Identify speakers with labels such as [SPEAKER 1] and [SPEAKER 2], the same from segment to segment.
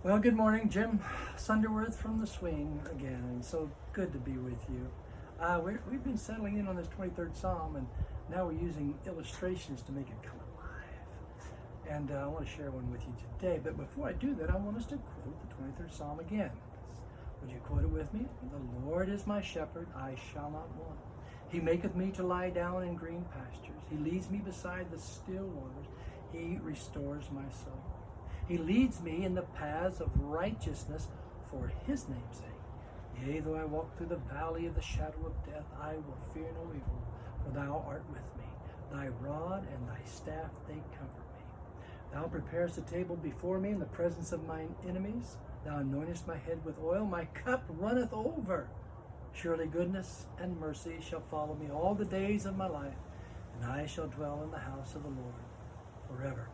[SPEAKER 1] Well, good morning, Jim Sunderwirth from the swing again, and so good to be with you. We've been settling in on this 23rd Psalm, and now we're using illustrations to make it come alive. And I want to share one with you today, but before I do that, I want us to quote the 23rd Psalm again. Would you quote it with me? The Lord is my shepherd, I shall not want. He maketh me to lie down in green pastures. He leads me beside the still waters. He restores my soul. He leads me in the paths of righteousness for his name's sake. Yea, though I walk through the valley of the shadow of death, I will fear no evil, for thou art with me. Thy rod and thy staff, they comfort me. Thou preparest a table before me in the presence of mine enemies. Thou anointest my head with oil, my cup runneth over. Surely goodness and mercy shall follow me all the days of my life, and I shall dwell in the house of the Lord forever.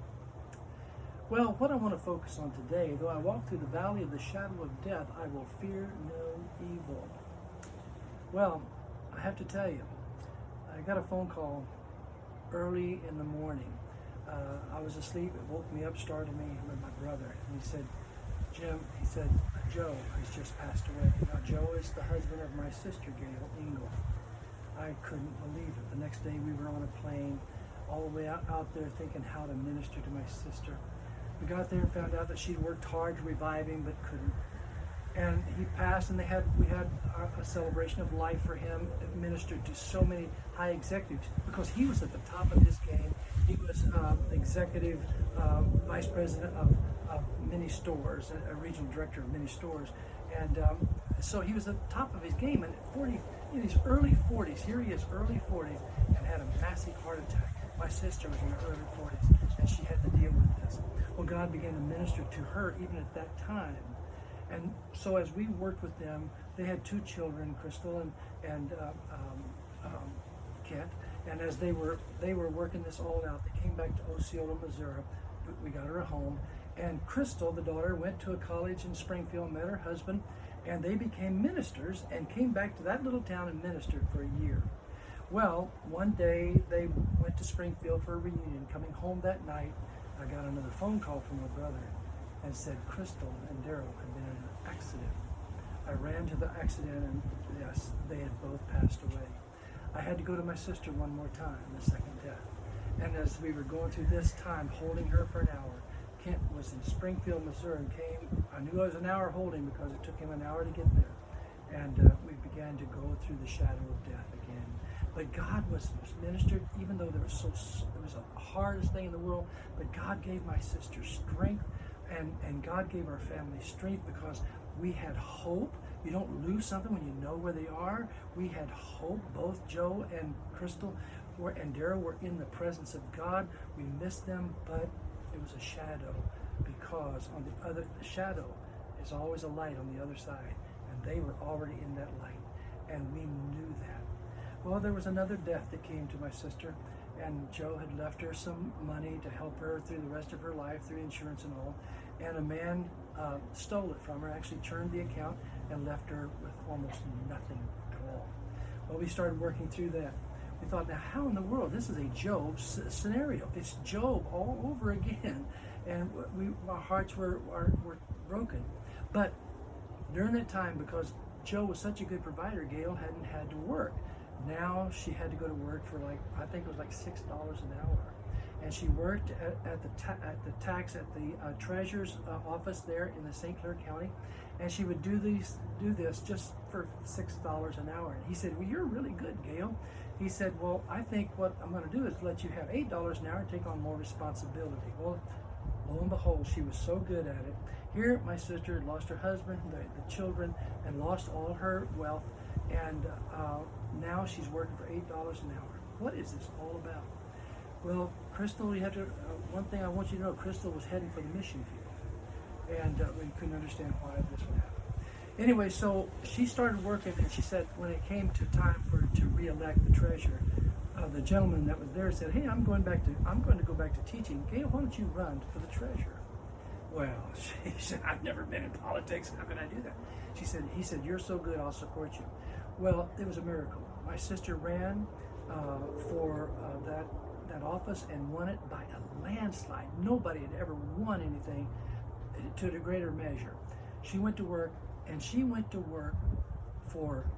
[SPEAKER 1] Well, what I want to focus on today, though I walk through the valley of the shadow of death, I will fear no evil. Well, I have to tell you, I got a phone call early in the morning. I was asleep. It woke me up, startled me with my brother. And he said, Jim, Joe has just passed away. Now, Joe is the husband of my sister, Gail Engel. I couldn't believe it. The next day we were on a plane all the way out there thinking how to minister to my sister. We got there and found out that she'd worked hard to revive him but couldn't. And he passed, and we had a celebration of life for him, administered to so many high executives because he was at the top of his game. He was executive vice president of many stores, a regional director of many stores. And so he was at the top of his game. And at 40, in his early 40s, here he is, early 40s, and had a massive heart attack. My sister was in her early 40s, and she had to deal with this. Well, God began to minister to her even at that time. And so as we worked with them, they had two children, Crystal and Kent. And as they were working this all out, they came back to Osceola, Missouri. We got her a home. And Crystal, the daughter, went to a college in Springfield, met her husband, and they became ministers and came back to that little town and ministered for a year. Well, one day they went to Springfield for a reunion. Coming home that night, I got another phone call from my brother and said Crystal and Daryl had been in an accident. I ran to the accident, and yes, they had both passed away. I had to go to my sister one more time, the second death. And as we were going through this time, holding her for an hour, Kent was in Springfield, Missouri, and came. I knew I was an hour holding because it took him an hour to get there. And we began to go through the shadow of death again. But God was ministered, even though it was the hardest thing in the world. But God gave my sister strength, and God gave our family strength because we had hope. You don't lose something when you know where they are. We had hope. Both Joe and Crystal and Daryl were in the presence of God. We missed them, but it was a shadow, because on the shadow is always a light on the other side, and they were already in that light, and we knew that. Well, there was another death that came to my sister, and Joe had left her some money to help her through the rest of her life, through insurance and all, and a man stole it from her, actually turned the account, and left her with almost nothing at all. Well, we started working through that. We thought, now how in the world? This is a Job scenario. It's Job all over again, and our hearts were broken. But during that time, because Joe was such a good provider, Gail hadn't had to work. Now she had to go to work for I think it was like $6 an hour. And she worked at the treasurer's office there in the St. Clair County. And she would do this just for $6 an hour. And he said, well, you're really good, Gail. He said, well, I think what I'm going to do is let you have $8 an hour and take on more responsibility. Well, lo and behold, she was so good at it. Here, my sister had lost her husband, the children, and lost all her wealth. And now she's working for $8 an hour. What is this all about? Well, Crystal, one thing I want you to know, Crystal was heading for the mission field. And we couldn't understand why this would happen. Anyway, so she started working, and she said when it came to time to re-elect the treasurer, the gentleman that was there said, hey, I'm going to go back to teaching. Gail, why don't you run for the treasurer? Well, she said, I've never been in politics. How can I do that? He said, you're so good, I'll support you. Well, it was a miracle. My sister ran for that office and won it by a landslide. Nobody had ever won anything to a greater measure. She went to work, and she went to work for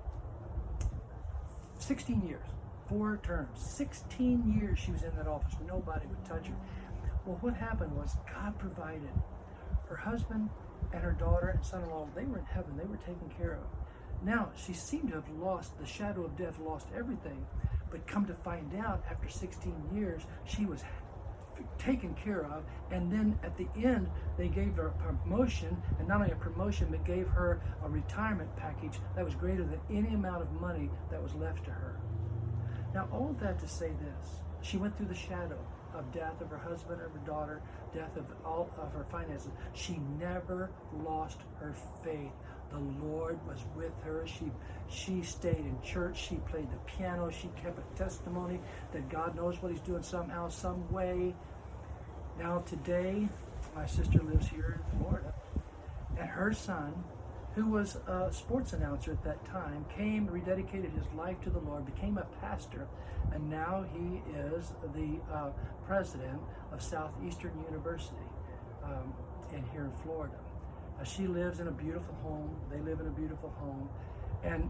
[SPEAKER 1] 16 years, 4 terms, 16 years she was in that office. Nobody would touch her. Well, what happened was God provided. Her husband and her daughter and son-in-law, they were in heaven. They were taken care of. Now, she seemed to have lost, the shadow of death, lost everything. But come to find out, after 16 years, she was taken care of. And then at the end, they gave her a promotion, and not only a promotion, but gave her a retirement package that was greater than any amount of money that was left to her. Now, all of that to say this, she went through the shadow of death of her husband, of her daughter, death of all of her finances. She never lost her faith. The Lord was with her. She stayed in church. She played the piano. She kept a testimony that God knows what he's doing somehow, some way. Now today, my sister lives here in Florida, and her son, who was a sports announcer at that time, came, rededicated his life to the Lord, became a pastor, and now he is the president of Southeastern University in here in Florida. She lives in a beautiful home. They live in a beautiful home. And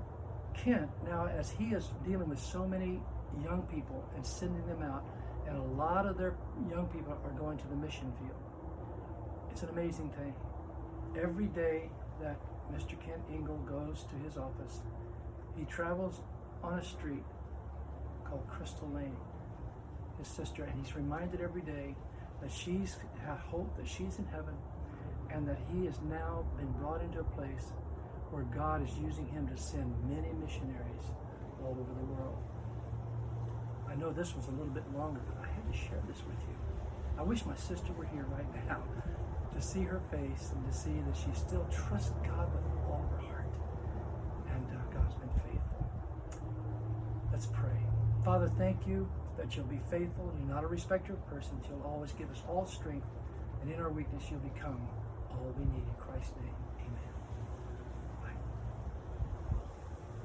[SPEAKER 1] Kent, now as he is dealing with so many young people and sending them out, and a lot of their young people are going to the mission field. It's an amazing thing. Every day that Mr. Kent Ingle goes to his office, he travels on a street called Crystal Lane, his sister, and he's reminded every day that she's had hope, that she's in heaven, and that he has now been brought into a place where God is using him to send many missionaries all over the world. I know this was a little bit longer, but I had to share this with you. I wish my sister were here right now to see her face and to see that she still trusts God with all her heart. And God's been faithful. Let's pray. Father, thank you that you'll be faithful. You're not a respecter of persons. You'll always give us all strength. And in our weakness, you'll become all we need. In Christ's name, amen.